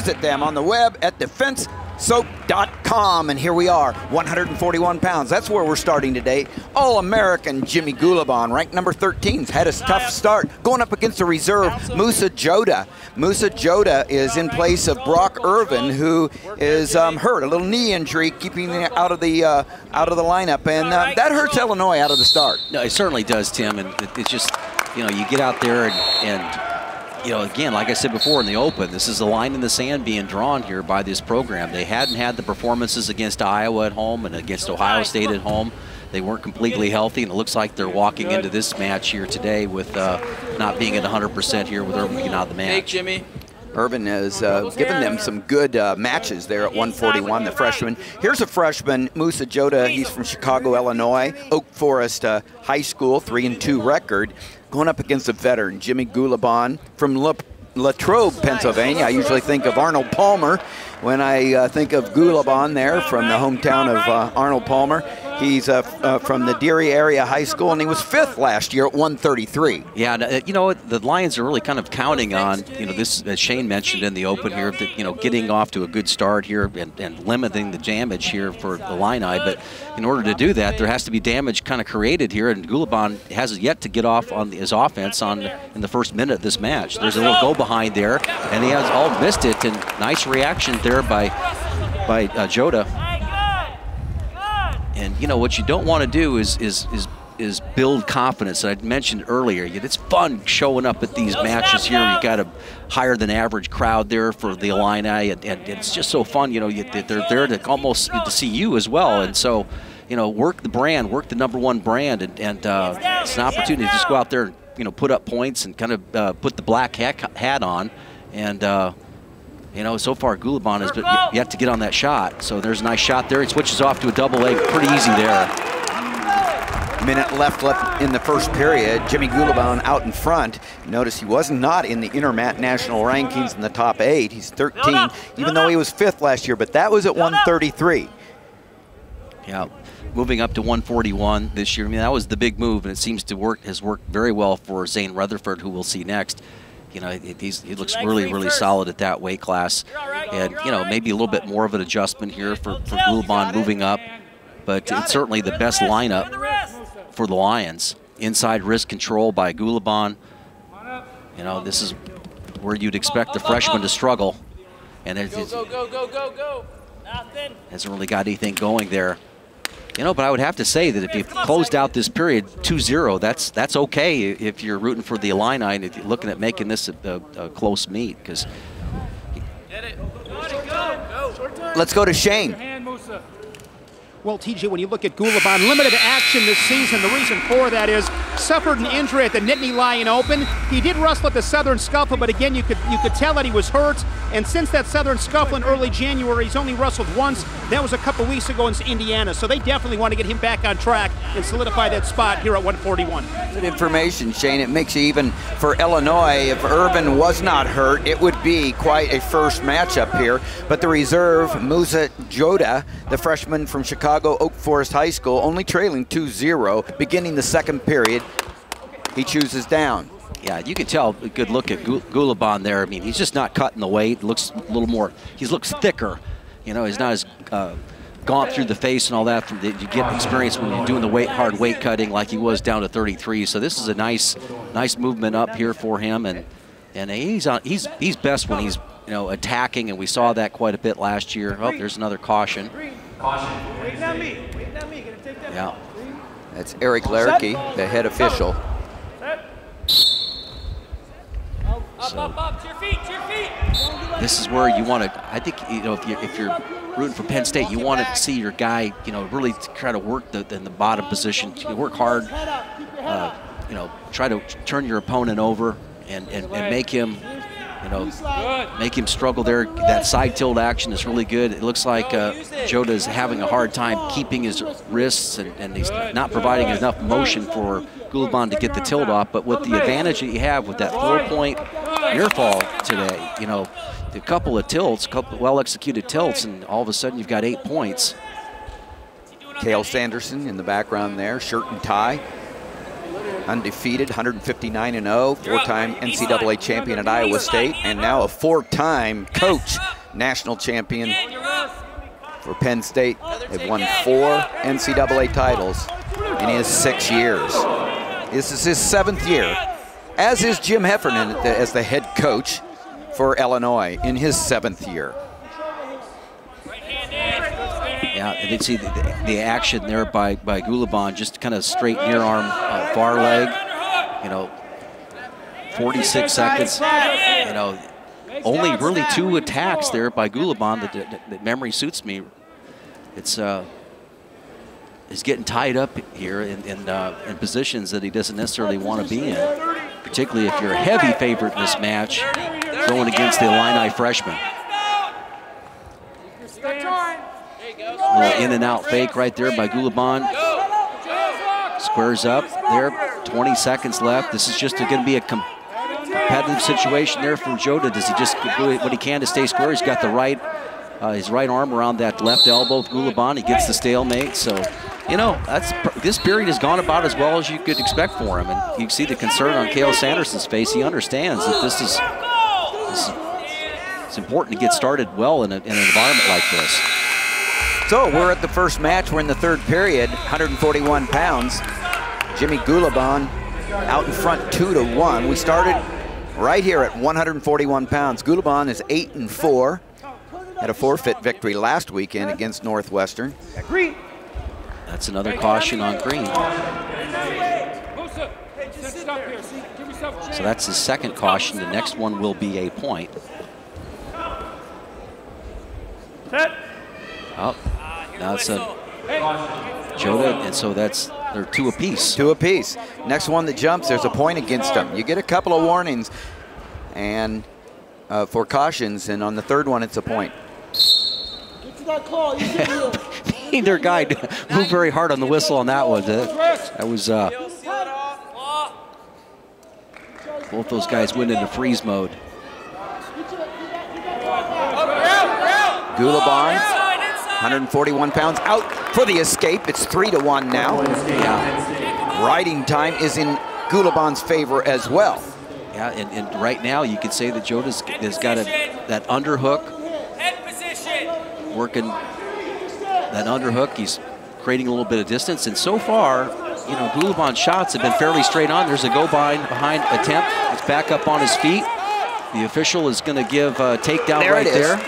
visit them on the web at defensesoap.com. And here we are, 141 pounds. That's where we're starting today. All-American Jimmy Gulibon, ranked number 13, had a tough start, going up against the reserve, Mousa Jodeh. Mousa Jodeh is in place of Brock Irvin, who is hurt, a little knee injury, keeping him out of the lineup, and that hurts Illinois out of the start. No, it certainly does, Tim, and it's just, you know, you get out there and you know, again, like I said before in the open, this is a line in the sand being drawn here by this program. They hadn't had the performances against Iowa at home and against Ohio State at home. They weren't completely healthy, and it looks like they're walking into this match here today with not being at 100% here with Irvin getting out of the match. Hey, Jimmy. Irvin has given them some good matches there at 141, the freshman. Here's a freshman, Mousa Jodeh. He's from Chicago, Illinois, Oak Forest High School, 3-2 record, going up against a veteran, Jimmy Gulibon from Latrobe, Pennsylvania. I usually think of Arnold Palmer when I think of Gulibon there from the hometown of Arnold Palmer. He's from the Deary area high school, and he was 5th last year at 133. Yeah, you know, the Lions are really kind of counting on, you know, this, as Shane mentioned in the open here, that, you know, getting off to a good start here and limiting the damage here for the Illini. But in order to do that, there has to be damage kind of created here, and Gulibon has yet to get off on his offense in the first minute of this match. There's a little go behind there, and he has all missed it, and nice reaction there by Jodeh. And you know what you don't want to do is build confidence. I mentioned earlier, it's fun showing up at these matches here. You got a higher than average crowd there for the Illini, and it's just so fun. You know, they're there to almost to see you as well. And so, you know, work the brand, work the #1 brand, and it's an opportunity to just go out there and, you know, put up points and kind of put the black hat on. And you know, so far Gulibon has yet to get on that shot. So there's a nice shot there. He switches off to a double leg, pretty easy there. Minute left in the first period. Jimmy Gulibon out in front. Notice he was not in the Intermat national rankings in the top 8. He's 13, even though he was 5th last year, but that was at 133. Yeah, moving up to 141 this year. I mean, that was the big move, and it seems to has worked very well for Zane Rutherford, who we'll see next. You know, he looks really solid at that weight class. And, you know, maybe a little bit more of an adjustment here for Gulibon moving up. But it's certainly the best lineup for the Lions. Inside wrist control by Gulibon. You know, this is where you'd expect the freshman to struggle. And hasn't really got anything going there. You know, but I would have to say that if you closed out this period 2-0, that's okay if you're rooting for the Illini and if you're looking at making this a close meet. Because let's go to Shane. Well, TJ, when you look at Gulibon, limited action this season. The reason for that is suffered an injury at the Nittany Lion Open. He did wrestle at the Southern Scuffle, but again, you could tell that he was hurt. And since that Southern Scuffle in early January, he's only wrestled once. That was a couple weeks ago in Indiana. So they definitely want to get him back on track and solidify that spot here at 141. Good information, Shane. It makes you, even for Illinois, if Irvin was not hurt, it would be quite a first matchup here. But the reserve, Mousa Jodeh, the freshman from Chicago Oak Forest High School, only trailing 2-0, beginning the second period. He chooses down. Yeah, you can tell a good look at Gulibon there. I mean, he's just not cutting the weight. Looks a little more, he looks thicker. You know, he's not as gaunt through the face and all that you get experience when you're doing the hard weight cutting like he was down to 33. So this is a nice movement up here for him, and he's best when he's, you know, attacking, and we saw that quite a bit last year. Oh, there's another caution. Yeah. That's Eric Larricky, the head official. So, this is where you want to, I think, you know, if you're rooting for Penn State, you want to see your guy, you know, really try to work in the bottom position. You work hard, you know, try to turn your opponent over and make him, you know, make him struggle there. That side tilt action is really good. It looks like Jodeh is having a hard time keeping his wrists, and he's not providing enough motion for Gulibon to get the tilt off. But with the advantage that you have with that 4-point near fall today, you know, a couple of tilts, couple well-executed tilts, and all of a sudden you've got 8 points. Cale Sanderson in the background there, shirt and tie. undefeated, 159-0, four-time NCAA champion at Iowa State, and now a four-time coach, national champion for Penn State. They've won 4 NCAA titles in his 6 years. This is his 7th year, as is Jim Heffernan as the head coach for Illinois in his 7th year. Yeah, and you see the action there by Gulibon, just kind of straight near arm, far leg, 46 seconds, only really 2 attacks there by Gulibon that memory suits me. It's getting tied up here in positions that he doesn't necessarily want to be in, particularly if you're a heavy favorite in this match going against the Illini freshman. A little in and out fake right there by Gulibon. Squares up there, 20 seconds left. This is just going to be a competitive situation there for Jodeh. Does he just do what he can to stay square? He's got the his right arm around that left elbow of Gulibon. He gets the stalemate. So, this period has gone about as well as you could expect for him. And you see the concern on Cale Sanderson's face. He understands that it's important to get started well in an environment like this. So we're at the first match. We're in the 3rd period, 141 pounds. Jimmy Gulibon out in front 2-1. We started right here at 141 pounds. Gulibon is 8-4. Had a forfeit victory last weekend against Northwestern. That's another caution on Green. So that's his 2nd caution. The next one will be a point. Oh, now it's a Jodeh, and so they're 2 apiece. 2 apiece. Next one that jumps, there's a point against them. You get a couple of warnings and for cautions, and on the 3rd one, it's a point. Neither guy moved very hard on the whistle on that one. That was both those guys went into freeze mode. Gulibon, 141 pounds, out for the escape. It's 3-1 now. Yeah. Riding time is in Gulibon's favor as well. Yeah, and right now you could say that Jodeh has got that underhook, working that underhook. He's creating a little bit of distance, and so far, Gulibon's shots have been fairly straight on. There's a behind attempt. It's back up on his feet. The official is going to give a takedown right there.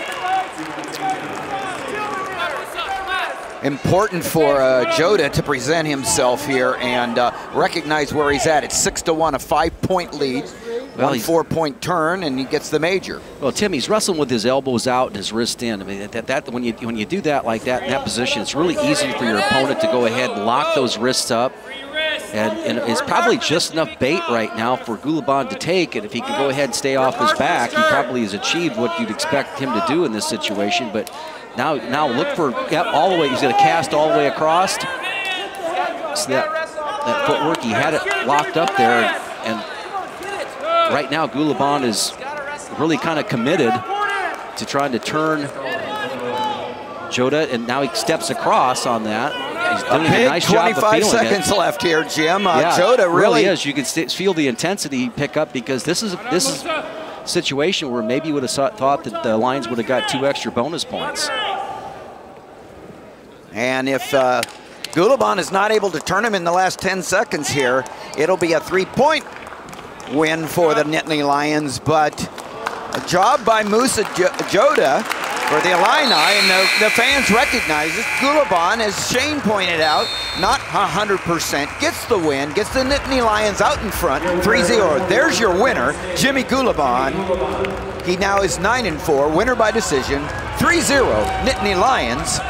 Important for Jodeh to present himself here and recognize where he's at. It's 6-1, a 5-point lead. Well, 1 4-point turn, and he gets the major. Well, Tim, he's wrestling with his elbows out and his wrist in. I mean, when you do that like that in that position, it's really easy for your opponent to go ahead and lock those wrists up. And it's probably just enough bait right now for Gulibon to take. And if he can go ahead and stay off his back, he probably has achieved what you'd expect him to do in this situation. But now look for all the way. He's going to cast all the way across. So that footwork, he had it locked up there, and right now, Gulibon is really kind of committed to trying to turn Jodeh, and now he steps across on that. He's doing a nice job of feeling it. 25 seconds left here, Jim. Yeah, Jodeh really is. You can feel the intensity pick up, because this is a situation where maybe you would have thought that the Lions would have got 2 extra bonus points. And if Gulibon is not able to turn him in the last 10 seconds here, it'll be a 3-point win for the Nittany Lions, but a job by Mousa Jodeh for the Illini, and the fans recognize it. Gulibon, as Shane pointed out, not 100%, gets the win, gets the Nittany Lions out in front, 3-0. There's your winner, Jimmy Gulibon. He now is 9-4, winner by decision, 3-0, Nittany Lions.